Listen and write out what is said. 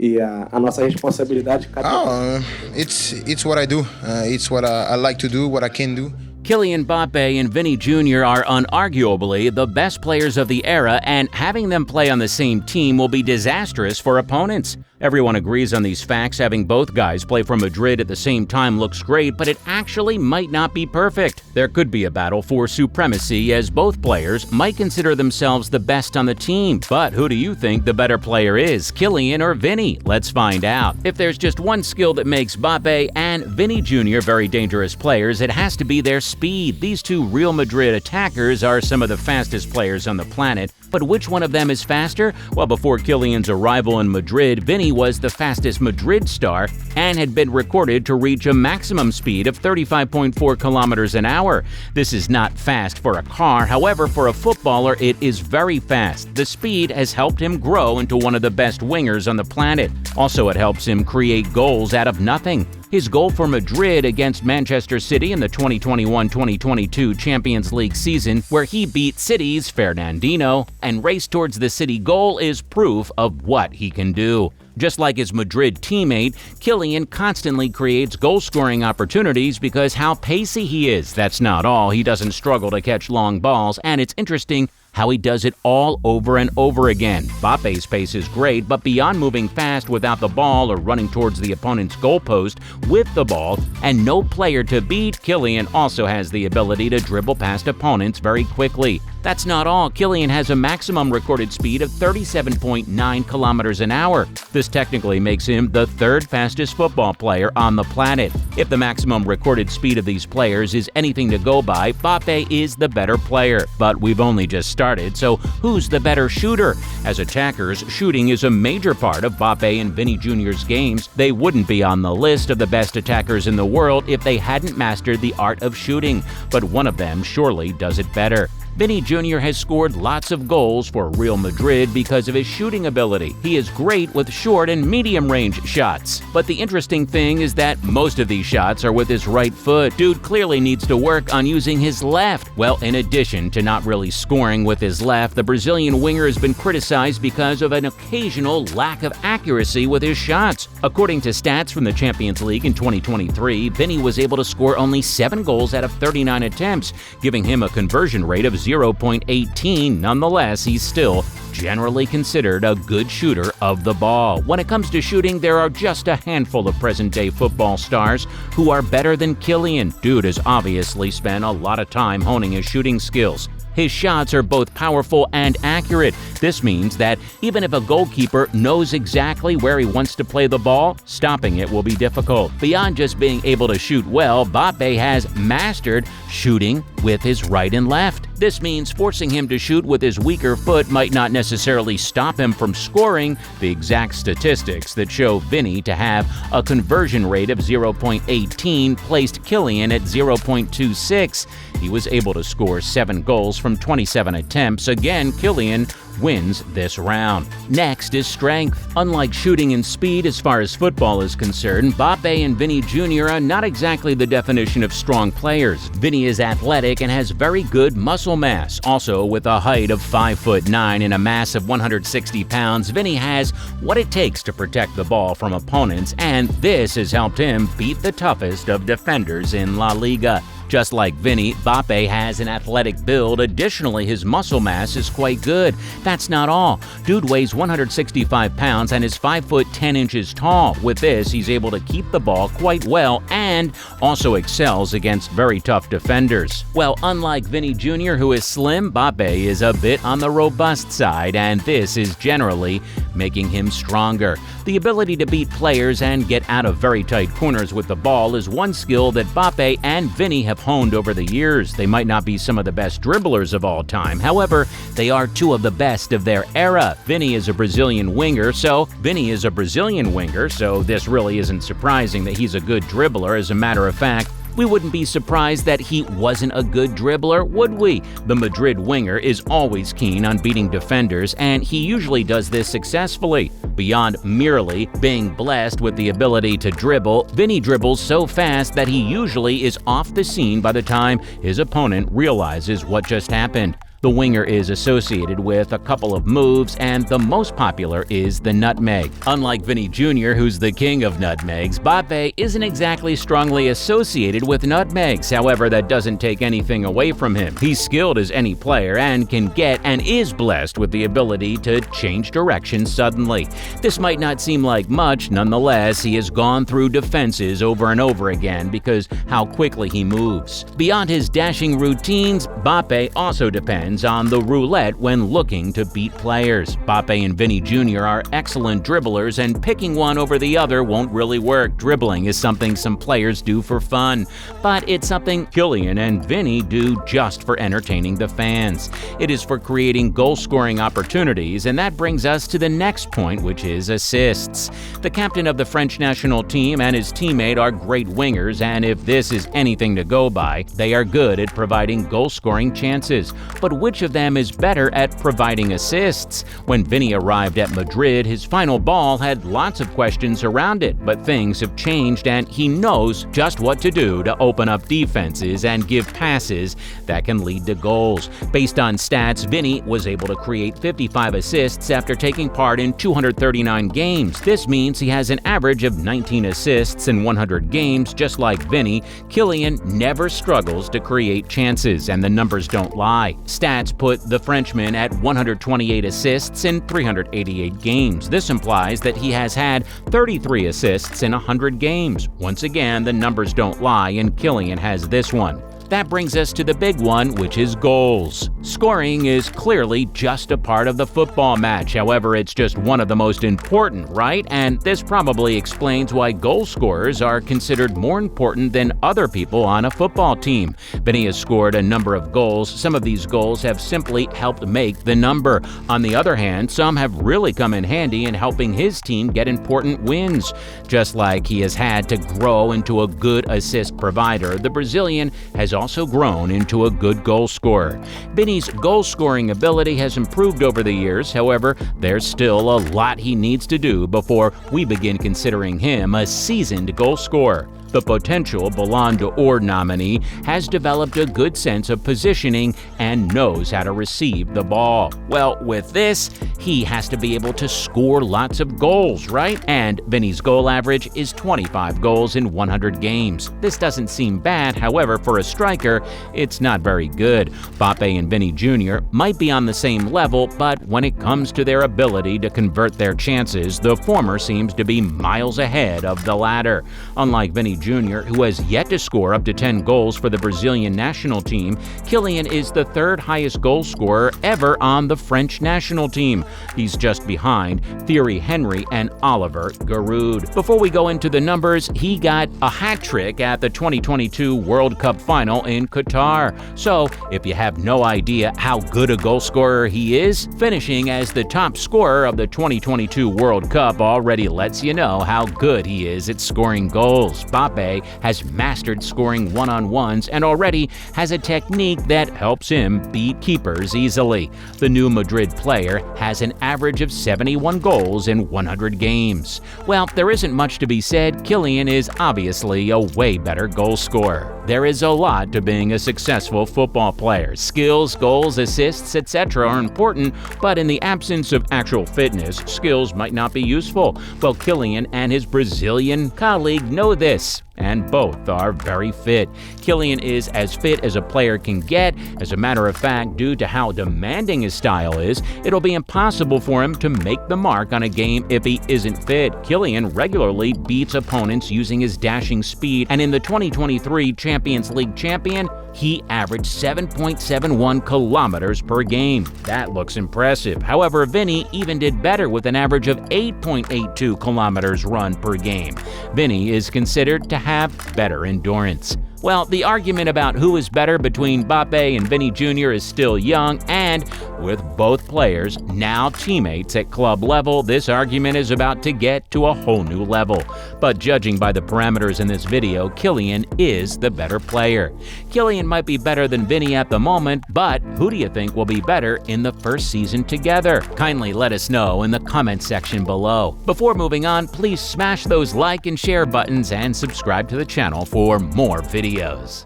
E a nossa responsabilidade cada It's what I do. It's what I like to do, what I can do. Kylian Mbappe and Vinny Jr. are unarguably the best players of the era, and having them play on the same team will be disastrous for opponents. Everyone agrees on these facts. Having both guys play for Madrid at the same time looks great, but it actually might not be perfect. There could be a battle for supremacy, as both players might consider themselves the best on the team. But who do you think the better player is, Kylian or Vinny? Let's find out. If there's just one skill that makes Mbappe and Vinny Jr. very dangerous players, it has to be their speed. These two Real Madrid attackers are some of the fastest players on the planet. But which one of them is faster? Well, before Kylian's arrival in Madrid, Vinny was the fastest Madrid star and had been recorded to reach a maximum speed of 35.4 kilometers an hour. This is not fast for a car, however, for a footballer, it is very fast. The speed has helped him grow into one of the best wingers on the planet. Also, it helps him create goals out of nothing. His goal for Madrid against Manchester City in the 2021-2022 Champions League season, where he beat City's Fernandinho and raced towards the City goal, is proof of what he can do. Just like his Madrid teammate, Kylian constantly creates goal-scoring opportunities because how pacey he is. That's not all. He doesn't struggle to catch long balls, and it's interesting how he does it all over and over again. Mbappe's pace is great, but beyond moving fast without the ball or running towards the opponent's goalpost with the ball, and no player to beat, Kylian also has the ability to dribble past opponents very quickly. That's not all. Kylian has a maximum recorded speed of 37.9 kilometers an hour. This technically makes him the third fastest football player on the planet. If the maximum recorded speed of these players is anything to go by, Mbappe is the better player. But we've only just started, so who's the better shooter? As attackers, shooting is a major part of Mbappe and Vinny Jr.'s games. They wouldn't be on the list of the best attackers in the world if they hadn't mastered the art of shooting, but one of them surely does it better. Vinny Jr. has scored lots of goals for Real Madrid because of his shooting ability. He is great with short and medium-range shots. But the interesting thing is that most of these shots are with his right foot. Dude clearly needs to work on using his left. Well, in addition to not really scoring with his left, the Brazilian winger has been criticized because of an occasional lack of accuracy with his shots. According to stats from the Champions League in 2023, Vinny was able to score only 7 goals out of 39 attempts, giving him a conversion rate of 0.18. Nonetheless, he's still generally considered a good shooter of the ball. When it comes to shooting, there are just a handful of present-day football stars who are better than Kylian. Dude has obviously spent a lot of time honing his shooting skills. His shots are both powerful and accurate. This means that even if a goalkeeper knows exactly where he wants to play the ball, stopping it will be difficult. Beyond just being able to shoot well, Mbappe has mastered shooting with his right and left. This means forcing him to shoot with his weaker foot might not necessarily stop him from scoring. The exact statistics that show Vinny to have a conversion rate of 0.18 placed Kylian at 0.26. He was able to score 7 goals from 27 attempts. Again, Kylian wins this round. Next is strength. Unlike shooting and speed as far as football is concerned, Mbappe and Vinny Jr. are not exactly the definition of strong players. Vinny is athletic and has very good muscle mass. Also, with a height of 5'9" and a mass of 160 pounds, Vinny has what it takes to protect the ball from opponents, and this has helped him beat the toughest of defenders in La Liga. Just like Vinny, Mbappe has an athletic build. Additionally, his muscle mass is quite good. That's not all. Dude weighs 165 pounds and is 5 foot 10 inches tall. With this, he's able to keep the ball quite well and also excels against very tough defenders. Well, unlike Vinny Jr., who is slim, Mbappe is a bit on the robust side, and this is generally making him stronger. The ability to beat players and get out of very tight corners with the ball is one skill that Mbappe and Vinny have honed over the years. They might not be some of the best dribblers of all time. However, they are two of the best of their era. Vinny is a Brazilian winger, so this really isn't surprising that he's a good dribbler. As a matter of fact, we wouldn't be surprised that he wasn't a good dribbler, would we? The Madrid winger is always keen on beating defenders, and he usually does this successfully. Beyond merely being blessed with the ability to dribble, Vinny dribbles so fast that he usually is off the scene by the time his opponent realizes what just happened. The winger is associated with a couple of moves, and the most popular is the nutmeg. Unlike Vinny Jr., who's the king of nutmegs, Mbappe isn't exactly strongly associated with nutmegs. However, that doesn't take anything away from him. He's skilled as any player and can get and is blessed with the ability to change direction suddenly. This might not seem like much, nonetheless, he has gone through defenses over and over again because how quickly he moves. Beyond his dashing routines, Mbappe also depends on the roulette when looking to beat players. Mbappe and Vinny Jr. are excellent dribblers, and picking one over the other won't really work. Dribbling is something some players do for fun, but it's something Kylian and Vinny do just for entertaining the fans. It is for creating goal-scoring opportunities, and that brings us to the next point, which is assists. The captain of the French national team and his teammate are great wingers, and if this is anything to go by, they are good at providing goal-scoring chances. But which of them is better at providing assists? When Vinny arrived at Madrid, his final ball had lots of questions around it, but things have changed and he knows just what to do to open up defenses and give passes that can lead to goals. Based on stats, Vinny was able to create 55 assists after taking part in 239 games. This means he has an average of 19 assists in 100 games. Just like Vinny, Kylian never struggles to create chances, and the numbers don't lie. Stats put the Frenchman at 128 assists in 388 games. This implies that he has had 33 assists in 100 games. Once again, the numbers don't lie, and Kylian has this one. That brings us to the big one, which is goals. Scoring is clearly just a part of the football match. However, it's just one of the most important, right? And this probably explains why goal scorers are considered more important than other people on a football team. Vinny has scored a number of goals. Some of these goals have simply helped make the number. On the other hand, some have really come in handy in helping his team get important wins. Just like he has had to grow into a good assist provider, the Brazilian has also grown into a good goal scorer. Vinny's goal-scoring ability has improved over the years. However, there's still a lot he needs to do before we begin considering him a seasoned goal scorer. The potential Ballon d'Or nominee has developed a good sense of positioning and knows how to receive the ball. Well, with this, he has to be able to score lots of goals, right? And Vinny's goal average is 25 goals in 100 games. This doesn't seem bad, however, for a striker, it's not very good. Mbappe and Vinny Jr. might be on the same level, but when it comes to their ability to convert their chances, the former seems to be miles ahead of the latter. Unlike Vinny Jr., who has yet to score up to 10 goals for the Brazilian national team, Kylian is the third highest goal scorer ever on the French national team. He's just behind Thierry Henry and Oliver Giroud. Before we go into the numbers, he got a hat trick at the 2022 World Cup final in Qatar. So, if you have no idea how good a goal scorer he is, finishing as the top scorer of the 2022 World Cup already lets you know how good he is at scoring goals. Mbappe has mastered scoring one-on-ones and already has a technique that helps him beat keepers easily. The new Madrid player has an average of 71 goals in 100 games. Well, there isn't much to be said. Kylian is obviously a way better goal scorer. There is a lot to being a successful football player. Skills, goals, assists, etc. are important, but in the absence of actual fitness, skills might not be useful. Well, Kylian and his Brazilian colleague know this, and both are very fit. Kylian is as fit as a player can get. As a matter of fact, due to how demanding his style is, it'll be impossible for him to make the mark on a game if he isn't fit. Kylian regularly beats opponents using his dashing speed, and in the 2023 Champions League champion, he averaged 7.71 kilometers per game. That looks impressive. However, Vinny even did better with an average of 8.82 kilometers run per game. Vinny is considered to have better endurance. Well, the argument about who is better between Mbappe and Vinny Jr. is still young, and with both players now teammates at club level, this argument is about to get to a whole new level. But judging by the parameters in this video, Kylian is the better player. Kylian might be better than Vinny at the moment, but who do you think will be better in the first season together? Kindly let us know in the comment section below. Before moving on, please smash those like and share buttons and subscribe to the channel for more videos.